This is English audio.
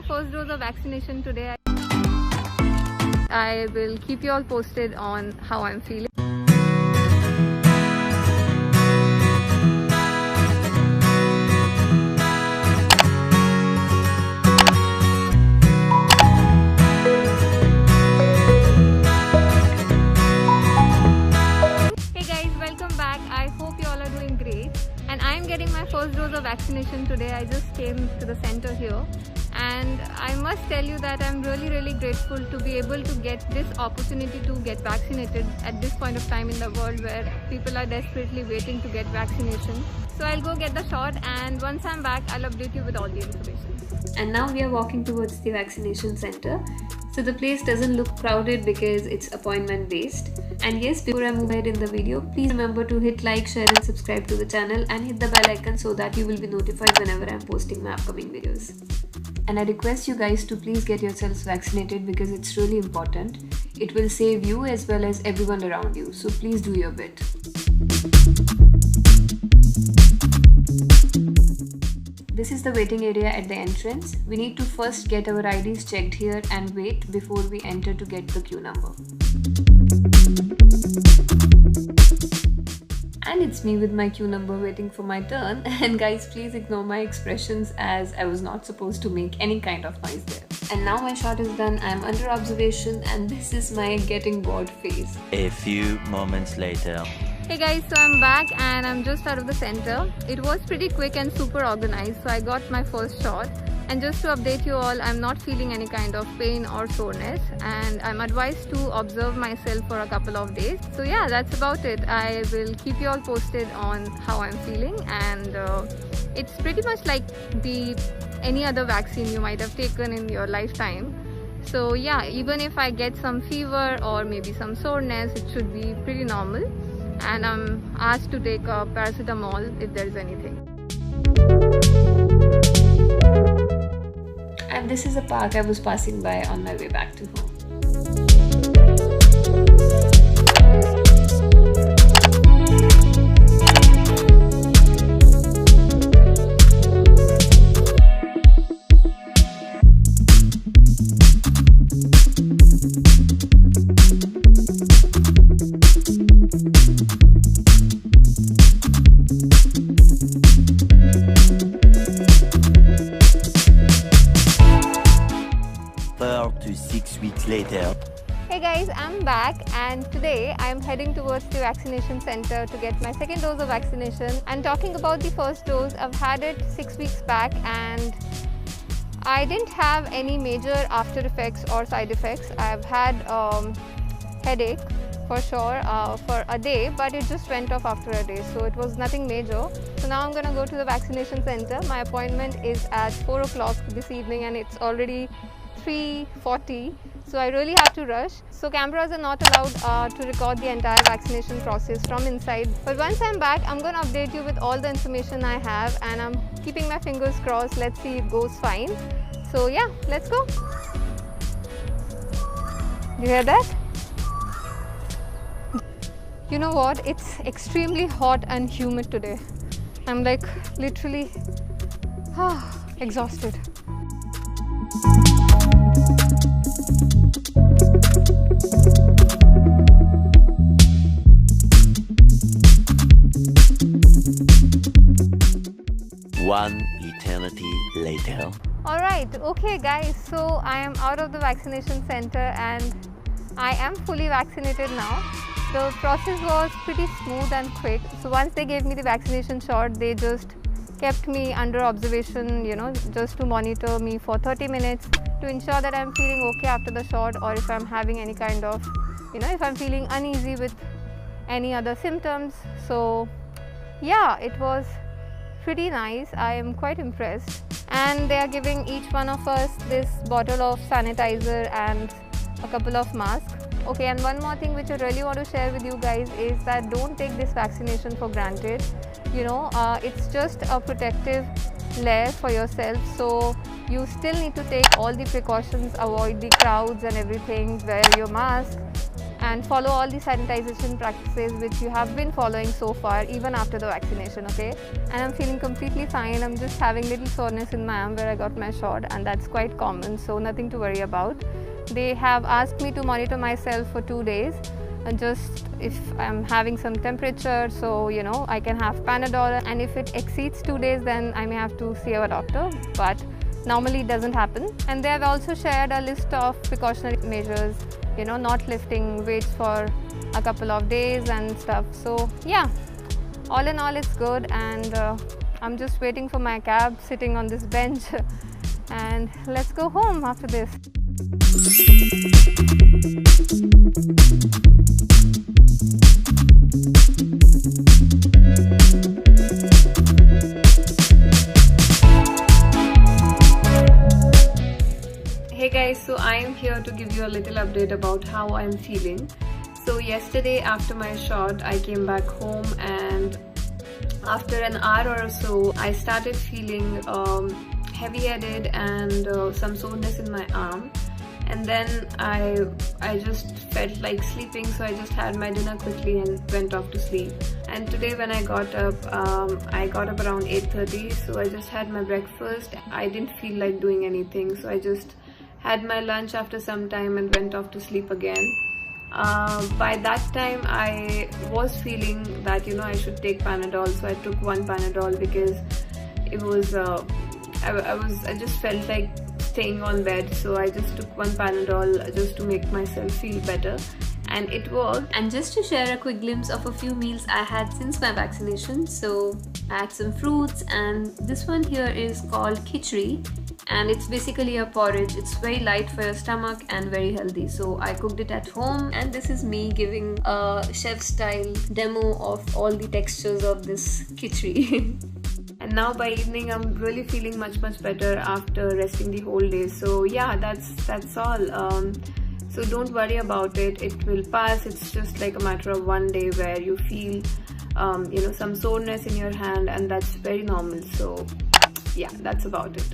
first dose of vaccination today. I will keep you all posted on how I'm feeling. Hey guys, welcome back. I hope you all are doing great. And I'm getting my first dose of vaccination today. I just came to the center here. And I must tell you that I'm really grateful to be able to get this opportunity to get vaccinated at this point of time in the world where people are desperately waiting to get vaccination. So I'll go get the shot, and once I'm back, I'll update you with all the information. And now we are walking towards the vaccination center. So the place doesn't look crowded because it's appointment based. And yes, before I move ahead in the video, please remember to hit like, share and subscribe to the channel and hit the bell icon so that you will be notified whenever I'm posting my upcoming videos. And I request you guys to please get yourselves vaccinated because it's really important. It will save you as well as everyone around you. So please do your bit. This is the waiting area at the entrance. We need to first get our IDs checked here and wait before we enter to get the queue number. And it's me with my queue number waiting for my turn. And guys, please ignore my expressions as I was not supposed to make any kind of noise there. And now my shot is done. I'm under observation and this is my getting bored phase. A few moments later. Hey guys, so I'm back and I'm just out of the center. It was pretty quick and super organized, so I got my first shot. And just to update you all, I'm not feeling any kind of pain or soreness, and I'm advised to observe myself for a couple of days. So yeah, that's about it. I will keep you all posted on how I'm feeling, and it's pretty much like any other vaccine you might have taken in your lifetime. So yeah, even if I get some fever or maybe some soreness, it should be pretty normal. And I'm asked to take a paracetamol if there is anything. And this is a park I was passing by on my way back to home. To 6 weeks later. Hey guys, I'm back and today I'm heading towards the vaccination center to get my second dose of vaccination. And talking about the first dose, I've had it 6 weeks back and I didn't have any major after effects or side effects. I've had headache for sure for a day, but it just went off after a day, so it was nothing major. So now I'm gonna go to the vaccination center. My appointment is at 4 o'clock this evening and it's already 3:40, so I really have to rush. So cameras are not allowed to record the entire vaccination process from inside. But once I'm back, I'm going to update you with all the information I have, and I'm keeping my fingers crossed. Let's see it goes fine. So yeah, let's go. You hear that? You know what? It's extremely hot and humid today. I'm like literally exhausted. One eternity later. Alright, okay guys, so I am out of the vaccination center and I am fully vaccinated now. The process was pretty smooth and quick. So once they gave me the vaccination shot, they just kept me under observation, just to monitor me for 30 minutes to ensure that I'm feeling okay after the shot, or if I'm having any kind of, if I'm feeling uneasy with any other symptoms. So yeah, it was pretty nice. I am quite impressed. And they are giving each one of us this bottle of sanitizer and a couple of masks. Okay, and one more thing which I really want to share with you guys is that don't take this vaccination for granted. It's just a protective layer for yourself, so you still need to take all the precautions, avoid the crowds and everything, wear your mask, and follow all the sanitization practices which you have been following so far, even after the vaccination, okay? And I'm feeling completely fine. I'm just having little soreness in my arm where I got my shot, and that's quite common, so nothing to worry about. They have asked me to monitor myself for 2 days, and just if I'm having some temperature, so you know, I can have Panadol, and if it exceeds 2 days, then I may have to see our doctor, but normally it doesn't happen. And they have also shared a list of precautionary measures, you know, not lifting weights for a couple of days and stuff. So yeah, all in all, it's good, and I'm just waiting for my cab, sitting on this bench and let's go home after this. Hey guys, so I am here to give you a little update about how I am feeling. So yesterday after my shot, I came back home, and after an hour or so, I started feeling heavy-headed and some soreness in my arm. And then I just felt like sleeping, so I just had my dinner quickly and went off to sleep. And today when I got up around 8:30, so I just had my breakfast. I didn't feel like doing anything, so I just had my lunch after some time and went off to sleep again. By that time I was feeling that, you know, I should take Panadol, so I took one Panadol because it was I just felt like staying on bed, so I just took one Panadol just to make myself feel better, and it worked. And just to share a quick glimpse of a few meals I had since my vaccination, so I had some fruits, and this one here is called khichdi, and it's basically a porridge. It's very light for your stomach and very healthy, so I cooked it at home, and this is me giving a chef style demo of all the textures of this khichdi. And now by evening I'm really feeling much better after resting the whole day. So yeah, that's all. So don't worry about it, it will pass. It's just like a matter of 1 day where you feel you know, some soreness in your hand, and that's very normal. So yeah, that's about it.